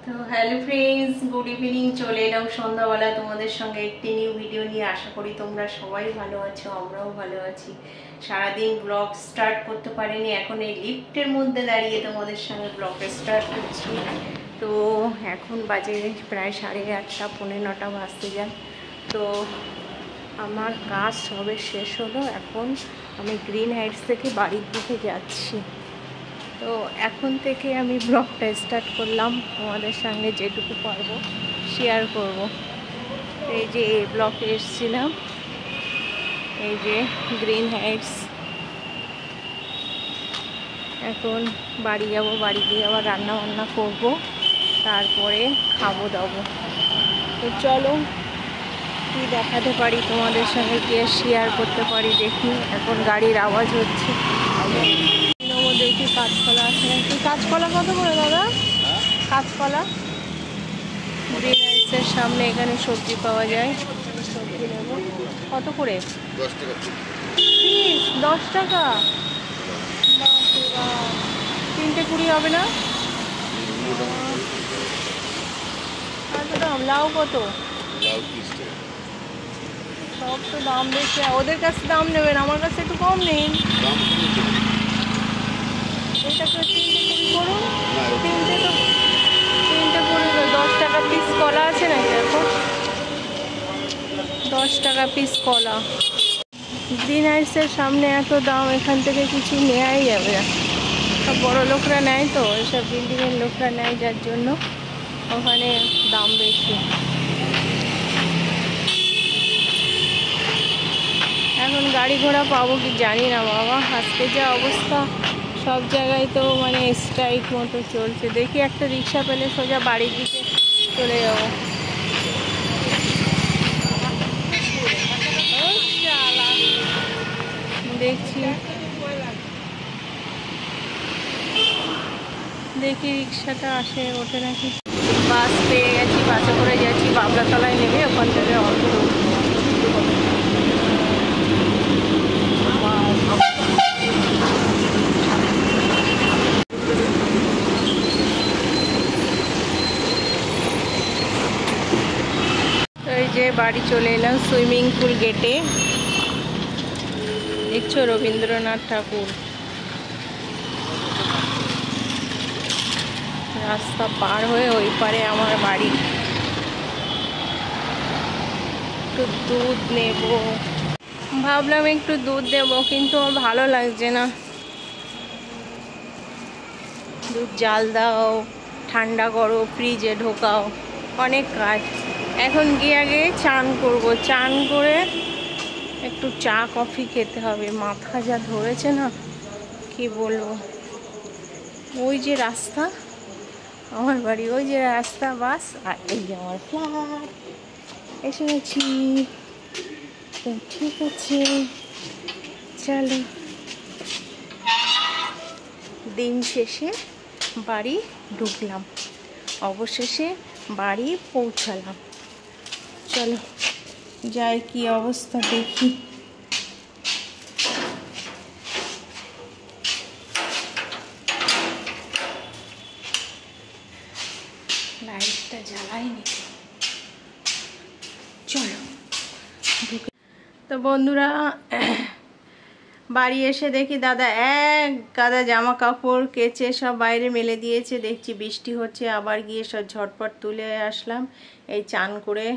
তো hello friends, good evening. চলে এলাম সন্ধ্যাবেলা তোমাদের সঙ্গে একটি নিউ ভিডিও নিয়ে। আশা করি তোমরা সবাই ভালো আছো, আমরাও ভালো আছি। সারাদিন ব্লগ স্টার্ট করতে পারিনি, এখন এই লিফটের মধ্যে দাঁড়িয়ে তোমাদের সঙ্গে ব্লগ স্টার্ট করছি। তো এখন বাজে প্রায় 8:30, 8:45 বাজতে যায়। তো আমার কাজ সবে শেষ হলো। এখন আমি গ্রিন হাইটস থেকে বাড়ির দিকে যাচ্ছি। তো এখন থেকে আমি ব্লগটা স্টার্ট করলাম, তোমাদের সঙ্গে যেটুকু পারবো শেয়ার করব। এই যে এই ব্লকে এসেছিলাম, এই যে গ্রিন হাইটস। এখন বাড়ি যাব, বাড়ি গিয়ে আবার রান্না বান্না করবো, তারপরে খাবো দাবো। তো চলো কি দেখাতে পারি তোমাদের সঙ্গে, কি শেয়ার করতে পারি দেখি। এখন গাড়ির আওয়াজ হচ্ছে, দেখি কাঁচকলা আছে নাকি। কাঁচকলা কত করে দাদা? কাঁচকলা গ্রিন হাইটসের সামনে এখানে সবজি পাওয়া যায়। সবজি নেব। কত করে? 10 টাকা। 10 টাকা? তিনটে 20 হবে না? এত দাম। লাউ কত? লাউ 30 টাকা। সব তো দাম বেশি। ওদের কাছে দাম নেবেন, আমার কাছে একটু কম নেই। এটাকে 3টে 20 করুন। তিনটে 20, 10 টাকা পিস কলা আছে নাকি এখন? 10 টাকা পিস কলা। গ্রিন হাইটসের সামনে এত দাম, এখান থেকে কিছু নেওয়াই যাবে না। সব বড় লোকরা নেয়, তো এসব বিল্ডিংয়ের লোকরা নেয়, যার জন্য ওখানে দাম বেশি। এখন গাড়ি ঘোড়া পাবো কি জানি না বাবা। আজকে যা অবস্থা, সব জায়গায় তো মানে স্ট্রাইক মতো চলছে। দেখি একটা রিক্সা পেলে সোজা বাড়ির দিকে চলে যাবো। দেখি রিক্সাটা আসে, ওঠে নাকি। বাস পেয়ে গেছি, বাসে করে যাচ্ছি। বাবলাতলায় নেবে, ওখান থেকে অটো। তো এই যে বাড়ি চলে এলাম সুইমিং পুল গেটে। দেখছো রবীন্দ্রনাথ ঠাকুর। রাস্তা পার হয়ে ওই পারে আমার বাড়ি। একটু দুধ নেব ভাবলাম, একটু দুধ দেবো, কিন্তু আমার ভালো লাগছে না। দুধ জাল দাও, ঠান্ডা করো, ফ্রিজে ঢোকাও, অনেক কাজ। এখন গিয়ে আগে চান করব। চান করে একটু চা কফি খেতে হবে। মাথা যা ধরেছে না, কি বলবো। ওই যে রাস্তা আমার বাড়ি, ওই যে রাস্তা, বাস, আর এই যে আমার ফ্ল্যাট। এসে গেছি। তো ঠিক আছে, চলো। দিন শেষে বাড়ি ঢুকলাম, অবশেষে বাড়ি পৌঁছালাম। চলো যাই, কি অবস্থা দেখি। লাইটটা জ্বালাইনি, চলো। তো বন্ধুরা, বাড়ি এসে দেখি দাদা এক গাদা জামা কাপড় কেচে সব বাইরে মেলে দিয়েছে। দেখছি বৃষ্টি হচ্ছে, আবার গিয়ে সব ঝটপট তুলে আসলাম। এই চান করে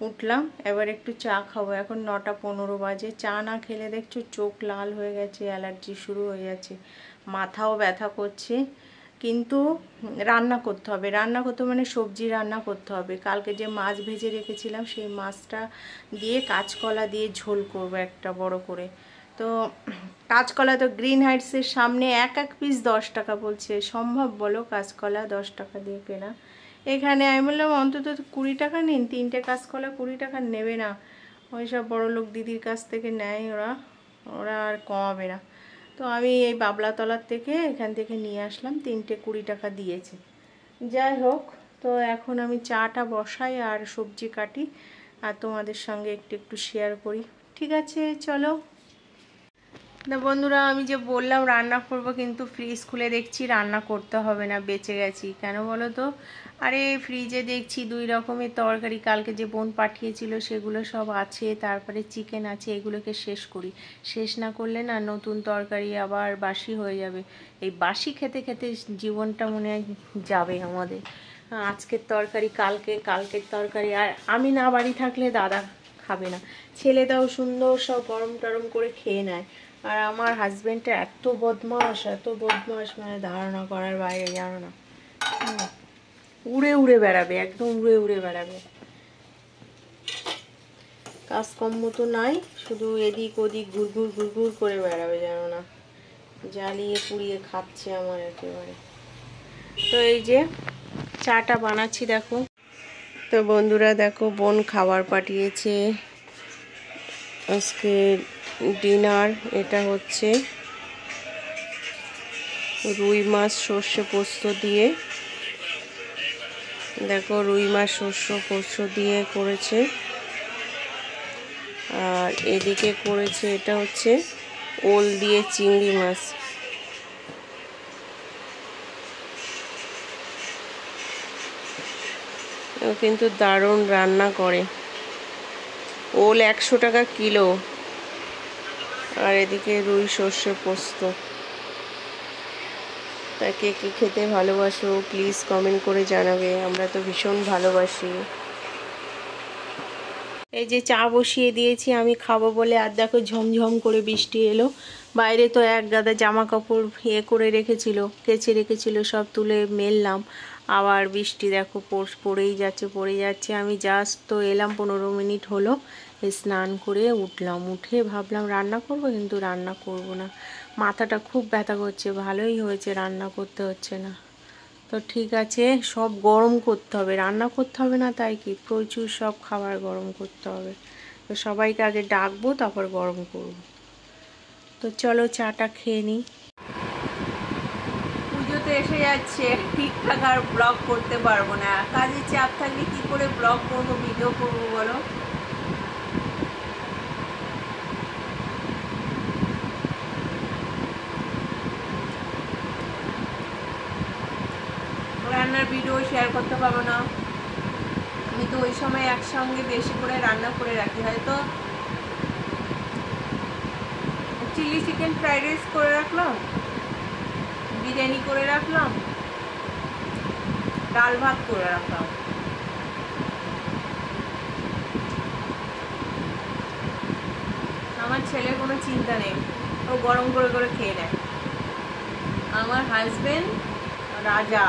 উঠলাম, এবার একটু চা খাবো। এখন 9:15 বাজে। চা না খেলে দেখছো চোখ লাল হয়ে গেছে, অ্যালার্জি শুরু হয়ে গেছে, মাথাও ব্যথা করছে। কিন্তু রান্না করতে হবে, রান্না করতে মানে সবজি রান্না করতে হবে। কালকে যে মাছ ভেজে রেখেছিলাম, সেই মাছটা দিয়ে কাঁচকলা দিয়ে ঝোল করবো একটা বড় করে। তো কাঁচকলা তো গ্রিন হাইটসের সামনে এক পিস 10 টাকা বলছে। সম্ভব বলো কাঁচকলা 10 টাকা দিয়ে কেনা? এখানে আমি বললাম অন্তত 20 টাকা নিন, 3টে কাঁচকলা 20 টাকা নেবে না। ওই সব বড়লোক দিদির কাছ থেকে নেয় ওরা, ওরা আর কমাবে না। তো আমি এই বাবলাতলার থেকে এখান থেকে নিয়ে আসলাম, 3টে 20 টাকা দিয়েছে। যাই হোক, তো এখন আমি চাটা বসাই আর সবজি কাটি, আর তোমাদের সঙ্গে একটু একটু শেয়ার করি। ঠিক আছে চলো। না বন্ধুরা, আমি যে বললাম রান্না করব, কিন্তু ফ্রিজ খুলে দেখছি রান্না করতে হবে না, বেঁচে গেছি। কেন বলো তো? আরে ফ্রিজে দেখছি 2 রকমের তরকারি, কালকে যে বোন পাঠিয়েছিল সেগুলো সব আছে, তারপরে চিকেন আছে, এগুলোকে শেষ করি। শেষ না করলে না নতুন তরকারি আবার বাসি হয়ে যাবে। এই বাসি খেতে খেতে জীবনটা মনে হয় যাবে আমাদের। আজকের তরকারি কালকে, কালকের তরকারি। আর আমি না বাড়ি থাকলে দাদা খাবে না, ছেলেটাও সুন্দর সব গরম টরম করে খেয়ে নেয়। আর আমার হাজবেন্ডটা এত বদমাস, এত বদমাস, মানে ধারণা করার বাইরে, জানো না। উড়ে উড়ে বেড়াবে, একদম উড়ে উড়ে বেড়াবে। কাজকর্ম তো নাই, শুধু এদিক ওদিক ঘুরঘুর ঘুরঘুর করে বেড়াবে, জানো না। জ্বালিয়ে পুড়িয়ে খাচ্ছে আমার একেবারে। তো এই যে চাটা বানাচ্ছি দেখো। তো বন্ধুরা দেখো, বোন খাবার পাঠিয়েছে আজকে ডিনার। এটা হচ্ছে রুই মাছ সর্ষে পোস্ত দিয়ে, দেখো রুই মাছ সর্ষে পোস্ত দিয়ে করেছে। আর এদিকে করেছে এটা হচ্ছে ওল দিয়ে চিংড়ি মাছ। ও কিন্তু দারুণ রান্না করে। ওল 100 টাকা কিলো। আর এদিকে রুই সর্ষে পোস্ত। তাকে কি খেতে ভালোবাসো প্লিজ কমেন্ট করে জানাবে, আমরা তো ভীষণ ভালোবাসি। এই যে চা বসিয়ে দিয়েছি আমি খাবো বলে, আর দেখো ঝমঝম করে বৃষ্টি এলো। বাইরে তো এক গাদা জামা কাপড় করে রেখেছিল, কেচে রেখেছিল, সব তুলে মেললাম। আবার বৃষ্টি দেখো পড়েই যাচ্ছে। আমি জাস্ট তো এলাম, 15 মিনিট হলো, স্নান করে উঠলাম। উঠে ভাবলাম রান্না করব, কিন্তু রান্না করব না, মাথাটা খুব ব্যথা করছে। ভালোই হয়েছে রান্না করতে হচ্ছে না। তো ঠিক আছে, সব গরম করতে হবে, রান্না করতে হবে না তাই কি, প্রচুর সব খাবার গরম করতে হবে। তো সবাইকে আগে ডাকবো, তারপর গরম করব। তো চলো চাটা খেয়ে নিই। পুজো তো এসে যাচ্ছে, ঠিকঠাক আর ব্লগ করতে পারবো না। কাজের চাপ থাকলে কি করে ব্লগ করবো, ভিডিও করবো বলো? রান্নার ভিডিও শেয়ার করতে পারবো না। আমি তো ওই সময় একসঙ্গে বেশি করে রান্না করে রাখি, হয়তো চিলি চিকেন ফ্রাইড রাইস করে রাখলাম, বিরিয়ানি করে রাখলাম, ডাল ভাত করে রাখলাম। আমার ছেলের কোনো চিন্তা নেই, ও গরম করে করে খেয়ে নেয়। আমার হাজবেন্ড রাজা,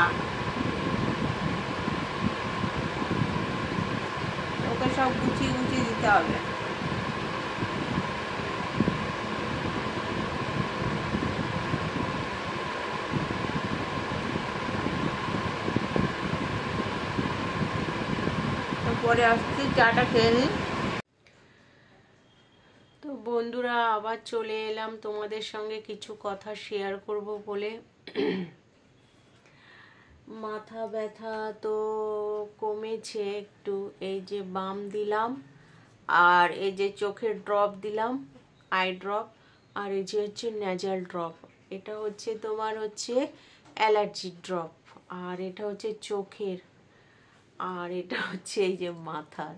ওকে সব গুছিয়ে গুছিয়ে দিতে হবে। পরে আসছি, চাটা খেয়ে নিই। তো বন্ধুরা, আবার চলে এলাম তোমাদের সঙ্গে কিছু কথা শেয়ার করব বলে। মাথা ব্যথা তো কমেছে একটু, এই যে বাম দিলাম, আর এই যে চোখের ড্রপ দিলাম, আই ড্রপ, আর এই যে হচ্ছে নেজাল ড্রপ। এটা হচ্ছে তোমার হচ্ছে অ্যালার্জি ড্রপ, আর এটা হচ্ছে চোখের, আর এটা হচ্ছে এই যে মাথার।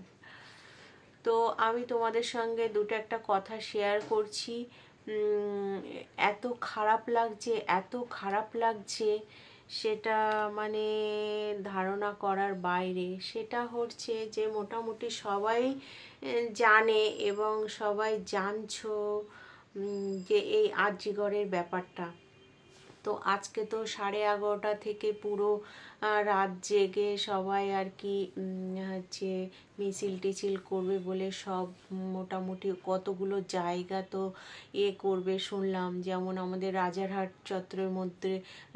তো আমি তোমাদের সঙ্গে দুটো একটা কথা শেয়ার করছি। এত খারাপ লাগছে সেটা মানে ধারণা করার বাইরে। সেটা হচ্ছে যে মোটামুটি সবাই জানে এবং সবাই জানছো যে এই আরজিকরের ব্যাপারটা। তো আজকে তো 11:30 থেকে পুরো রাত জেগে সবাই আর কি হচ্ছে মিছিল টিছিল করবে বলে সব মোটামুটি কতগুলো জায়গা তো করবে শুনলাম। যেমন আমাদের রাজারহাট চত্বরের মধ্যে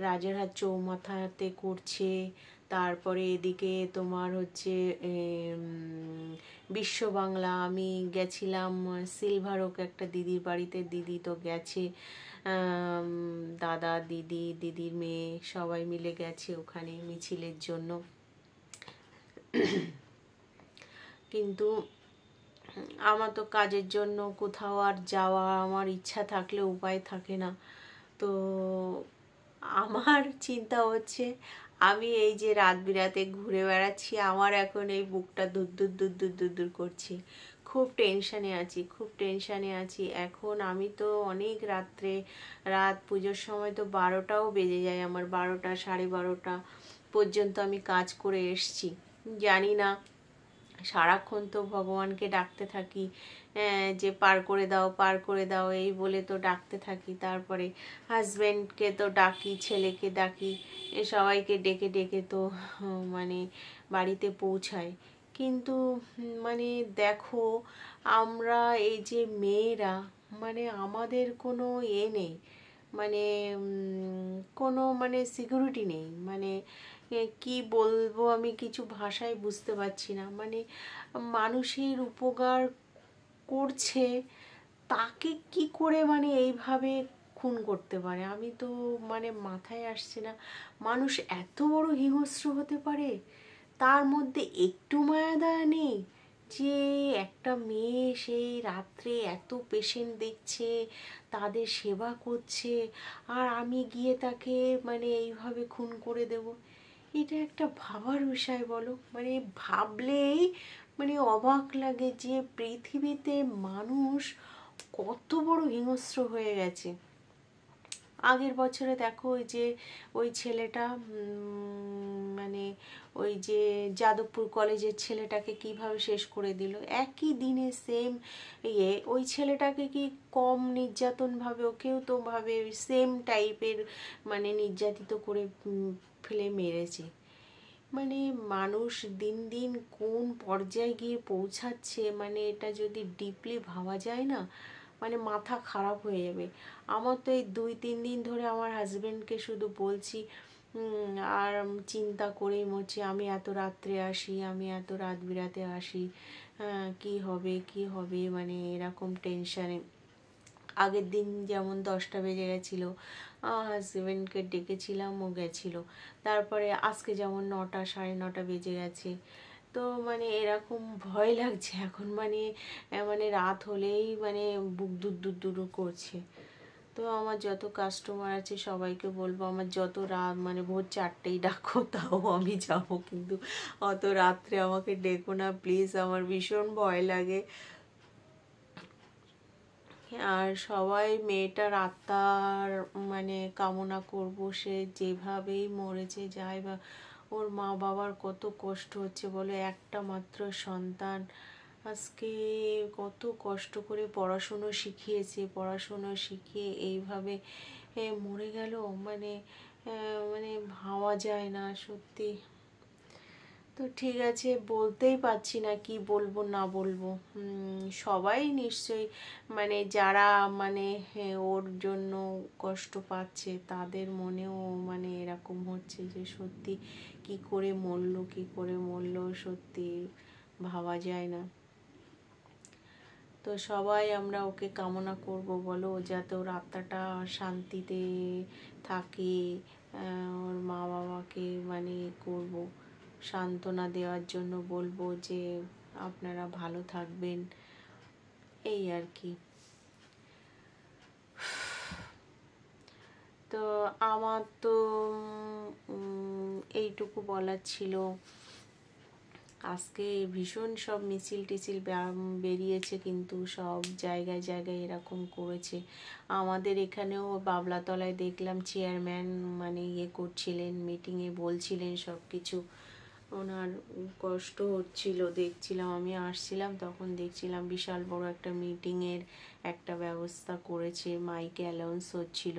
রাজারহাট চৌমাথাতে করছে, তারপরে এদিকে তোমার হচ্ছে বিশ্ব বাংলা। আমি গেছিলাম সিলভার ওক একটা দিদির বাড়িতে, দিদি তো গেছে, দাদা দিদির মেয়ে সবাই মিলে গেছে ওখানে মিছিলের জন্য। কিন্তু আমার তো কাজের জন্য কোথাও আর যাওয়া আমার ইচ্ছা থাকলে উপায় থাকে না। তো আমার চিন্তা হচ্ছে আমি এই যে রাত বিরাতে ঘুরে বেড়াচ্ছি, আমার এখন এই বুকটা দূর দূর দূর দূর দূর দূর করছে। খুব টেনশানে আছি, খুব টেনশানে আছি। এখন আমি তো অনেক রাত পুজোর সময় তো 12টাও বেজে যায় আমার, 12টা 12:30 পর্যন্ত আমি কাজ করে এসছি। জানি না, সারাক্ষণ তো ভগবানকে ডাকতে থাকি যে পার করে দাও পার করে দাও এই বলে তো ডাকতে থাকি। তারপরে হাজব্যান্ডকে তো ডাকি, ছেলেকে ডাকি, সবাইকে ডেকে ডেকে তো মানে বাড়িতে পৌঁছায়। কিন্তু মানে দেখো, আমরা এই যে মেয়েরা, মানে আমাদের কোনো নেই, মানে কোনো মানে সিকিউরিটি নেই। মানে কি বলবো, আমি কিছু ভাষায় বুঝতে পারছি না। মানে মানুষের উপকার করছে, তাকে কি করে মানে এইভাবে খুন করতে পারে? আমি তো মানে মাথায় আসছে না, মানুষ এত বড় হিংস্র হতে পারে। তার মধ্যে একটু মায়া দয়া নেই যে একটা মেয়ে সেই রাত্রে এত পেশেন্ট দেখছে, তাদের সেবা করছে, আর আমি গিয়ে তাকে মানে এইভাবে খুন করে দেব? এটা একটা ভাবার বিষয় বলো। মানে ভাবলেই মানে অবাক লাগে যে পৃথিবীতে মানুষ কত বড় হিংস্র হয়ে গেছে। আগের বছরে দেখো ওই ছেলেটা মানে ওই যে যাদবপুর কলেজের ছেলেটাকে কিভাবে শেষ করে দিল একই দিনে, সেম ওই ছেলেটাকে কি কম নির্যাতনভাবে ওকেও তো ভাবে সেম টাইপের মানে নির্যাতিত করে ফেলে মেরেছে। মানে মানুষ দিন দিন কোন পর্যায়ে গিয়ে পৌঁছাচ্ছে, মানে এটা যদি ডিপলি ভাবা যায় না, মানে মাথা খারাপ হয়ে যাবে। আমার তো এই 2-3 দিন ধরে আমার হাজবেন্ডকে শুধু বলছি আর চিন্তা করেই মরছি, আমি এত রাত্রে আসি, আমি এত রাত বিরাতে আসি, কি হবে কি হবে, মানে এরকম টেনশানে। আগের দিন যেমন 10টা বেজে গেছিলো, হাজবেন্ডকে ডেকেছিলাম, ও গেছিলো। তারপরে আজকে যেমন 9টা 9:30 বেজে গেছে। তো মানে এরকম ভয় লাগছে এখন, মানে মানে রাত হলেই মানে বুক দূর দূর দূর করছে। তো আমার যত কাস্টমার আছে সবাইকে বলবো, আমার যত রাত মানে ভোর 4টেই ডাকো, তাও আমি যাবো, কিন্তু অত রাত্রে আমাকে ডেকো না প্লিজ, আমার ভীষণ ভয় লাগে। আর সবাই মেয়েটার আত্মার মানে কামনা করব, সে যেভাবেই মরেছে যায়, বা ওর মা বাবার কত কষ্ট হচ্ছে বলে, একটা মাত্র সন্তান, আজকে কত কষ্ট করে পড়াশুনো শিখিয়েছে, পড়াশুনো শিখিয়ে এইভাবে মরে গেল। মানে মানে ভাবা যায় না সত্যি। তো ঠিক আছে, বলতেই পারছি না কি বলবো না বলবো। সবাই নিশ্চয়ই মানে যারা মানে ওর জন্য কষ্ট পাচ্ছে, তাদের মনেও মানে এরকম হচ্ছে যে সত্যি কি করে মরলো, কি করে মরলো, সত্যি ভাবা যায় না। তো সবাই আমরা ওকে কামনা করব বলো, যাতে ওর আত্মাটা শান্তিতে থাকে। ওর মা বাবাকে মানে করব, সান্ত্বনা দেওয়ার জন্য বলবো যে আপনারা ভালো থাকবেন, এই আর কি। তো আমার তো এইটুকু বলার ছিল। আজকে ভীষণ সব মিছিল টিছিল বেরিয়েছে, কিন্তু সব জায়গায় জায়গায় এরকম করেছে। আমাদের এখানেও বাবলাতলায় দেখলাম চেয়ারম্যান মানে করছিলেন, মিটিংয়ে বলছিলেন সব কিছু। ওনার কষ্ট হচ্ছিল, দেখছিলাম, আমি আসছিলাম তখন দেখছিলাম বিশাল বড় একটা মিটিংয়ের একটা ব্যবস্থা করেছে, মাইকে অ্যানাউন্স হচ্ছিল।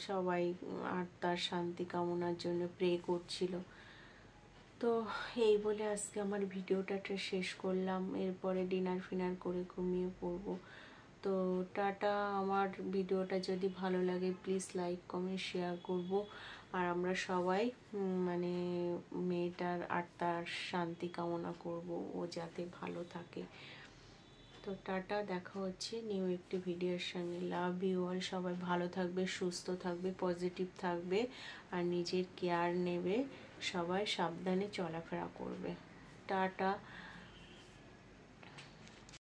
সবাই আত্মার শান্তি কামনার জন্য প্রে করছিল। তো এই বলে আজকে আমার ভিডিওটা শেষ করলাম। এরপরে ডিনার ফিনার করে ঘুমিয়ে পড়বো। তো টাটা। আমার ভিডিওটা যদি ভালো লাগে প্লিজ লাইক কমেন্ট শেয়ার করব। আর আমরা সবাই মানে মেয়েটার আত্মার শান্তি কামনা করব, ও যাতে ভালো থাকে। তো টাটা, দেখা হচ্ছে নিউ একটি ভিডিওর সঙ্গে। Love you all. সবাই ভালো থাকবে, সুস্থ থাকবে, পজিটিভ থাকবে, আর নিজের কেয়ার নেবে। সবাই সাবধানে চলাফেরা করবে। টাটা।